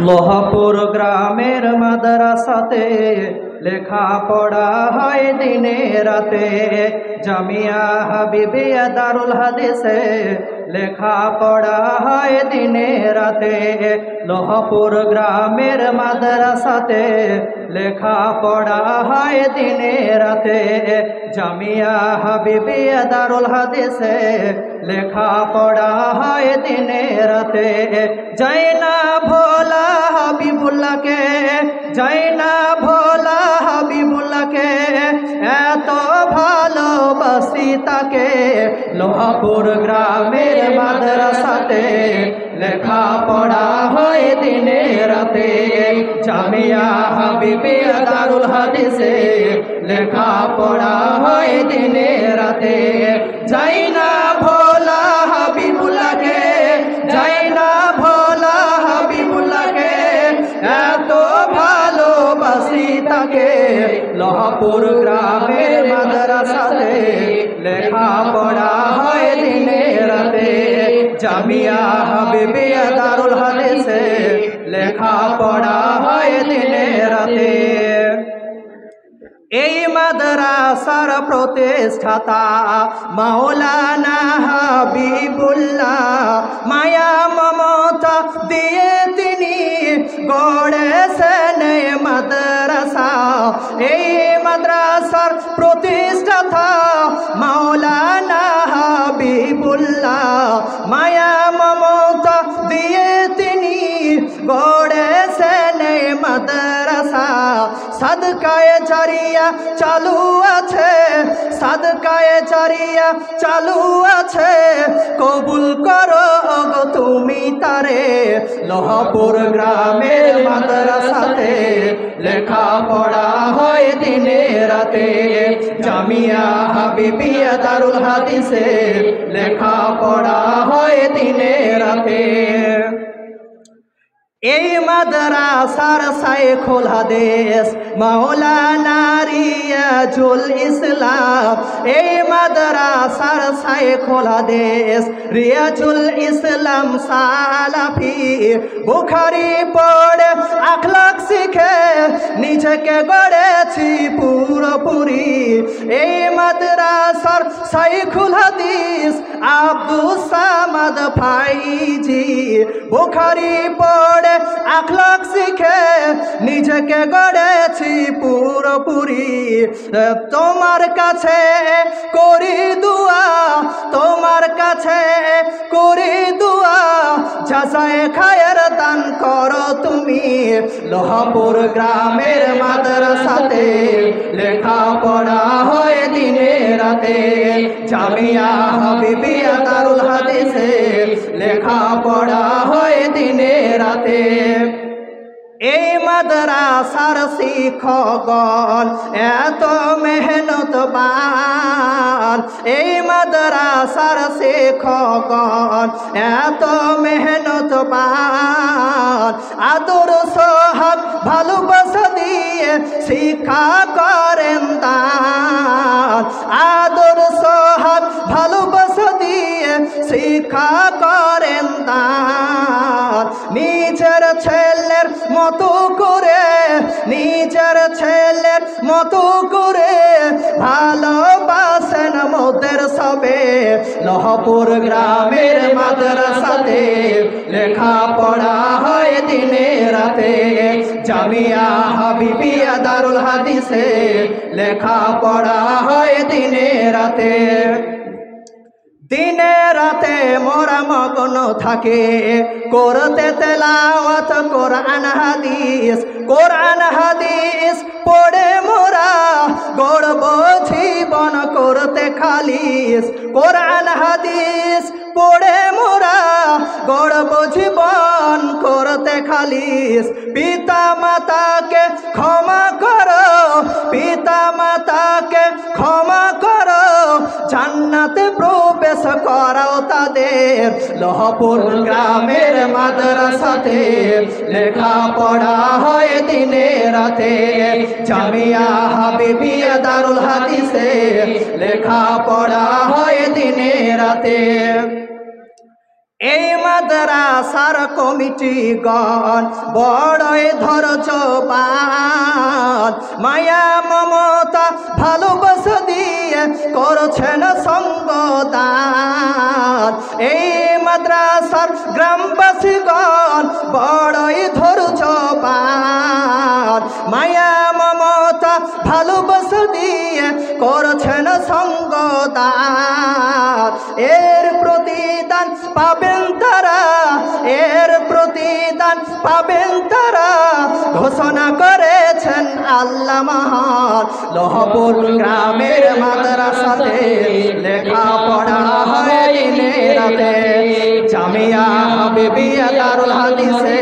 লোহাপুর গ্রামের মাদ্রাসাতে লেখা পড়া হয় দিনে রাতে। জামিয়া হাবিবিয়া দারুল হাদিসে লেখা পড়া হয় দিনে রাতে। লোহাপুর গ্রামের মাদ্রাসাতে লেখা পড়া হয় দিনে রাতে। জামিয়া হাবিবিয়া দারুল হাদিসে লেখা পড়া হয় দিনে রাতে। যাই না ভোলা হাবিবুল্লাহকে, যাই না ভোলা হাবিবুল্লাহকে, এত ভালোবাসি তাকে। লোহাপুর গ্রামের মাদ্রাসাতে লেখা পড়া হয় দিনে রাতে। জামিয়া হাবিবিয়া দারুল হাদিসে লেখা পড়া হয় দিনে রাতে। যাই না ভোলা হাবিবুল্লাহকে, যাই না ভোলা হাবিবুল্লাহকে, এত ভালোবাসি তাকে। লোহাপুর গ্রামের মাদ্রাসাতে লেখা পড়া হয় দিনে রাতে। জামিয়া হাবিবিয়া দারুল হাদিসে লেখা পড়া হয় দিনে রাতে। এই মাদ্রাসার প্রতিষ্ঠাতা মাওলানা হাবিবুল্লাহ মায়া মমতা দিয়ে তিনি গড়েছেন মাদ্রাসা। এই মাদ্রাসার প্রতিষ্ঠাতা মাওলানা হাবিবুল্লাহ মায়া মমতা দিয়ে তিনি গড়েছেন মাদ্রাসা। সাদকায়ে জারিয়া চালু আছে, সাদকায়ে জারিয়া চালু আছে, কবুল করো গো তুমি তারে। লোহাপুর গ্রামের মাদ্রাসাতে লেখা পড়া হয় দিনে রাতে। জামিয়া হাবিবিয়া দারুল হাদিসে লেখা পড়া হয় দিনে রাতে। এই মাদ্রাসার শাইখুল হাদিস মাওলানা রিয়াজুল ইসলাম, এই মাদ্রাসার শাইখুল হাদিস রিয়াজুল ইসলাম সালাফি বুখারী পড়ে আখলাক শিখে নিজেকে গড়েছি পুরোপুরি। এই মাদ্রাসার শাইখুল হাদিস আব্দুস সামাদ ফাইজি বুখারী পড়ে আখলাক শিখে নিজেকে গড়েছি পুরোপুরি। তোমার কাছে করি দুয়া, তোমার কাছে করি দুয়া, জাযায়ে খায়ের দান করো তুমি। লোহাপুর গ্রামের মাদ্রাসাতে লেখা পড়া হয় দিনে রাতে। জামিয়া হাবিবিয়া দারুল হাদিসে লেখা পড়া হয় দিনে রাতে। এই মাদ্রাসার শিক্ষকগণ এত মেহনতবান, এই মাদ্রাসার শিক্ষকগণ এত মেহনতবান, আদর সোহাগ ভালোবাসা দিয়ে শিক্ষা করেন দান। আদর সোহাগ ভালোবাসা দিয়ে শিক্ষা করেন দান। নিজের ছেলের মতো করে, নিজের ছেলের মতো করে ভালোবাসেন মোদের সবে। লোহাপুর গ্রামের মাদ্রাসাতে লেখা পড়া হয় দিনে রাতে। জামিয়া হাবিবিয়া দারুল হাদিসে লেখা পড়া হয় দিনে রাতে। দিনে রাতে মোরা মগ্ন থাকে করতে তেলাওয়াত কোরআন হাদিস। কোরআন হাদিস পড়ে মোরা গড়ব জীবন করতে খালিস। কোরআন হাদিস পড়ে মোরা গড়ব জীবন করতে খালিস। পিতা মাতাকে ক্ষমা করো, পিতা মাতাকে ক্ষমা করো, জান্নাতে প্রবেশ করাও তাদের। লোহাপুর গ্রামের মাদ্রাসাতে লেখা পড়া হয় দিনে রাতে। জামিয়া হাবিবিয়া দারুল হাদিসে লেখা পড়া হয় দিনে রাতে। এই মাদ্রাসার কমিটিগণ বড়ই ধৈর্যবান, মায়া মমতা ভালোবাসা দিয়ে করছেন সঙ্গদান। এই মাদ্রাসার গ্রামবাসীগণ বড়ই ধৈর্যবান, মায়া মমতা ভালোবাসা দিয়ে করছেন সঙ্গদান। এর প্রতিদান পাবেন তারা, এর প্রতিদান পাবেন তারা, ঘোষণা করেছেন আল্লাহ মহান। লোহপুর গ্রামের মাদ্রাসাতে লেখাপড়া হয় দিনে রাতে, জামিয়া হাবিবিয়া দারুল হাদিসে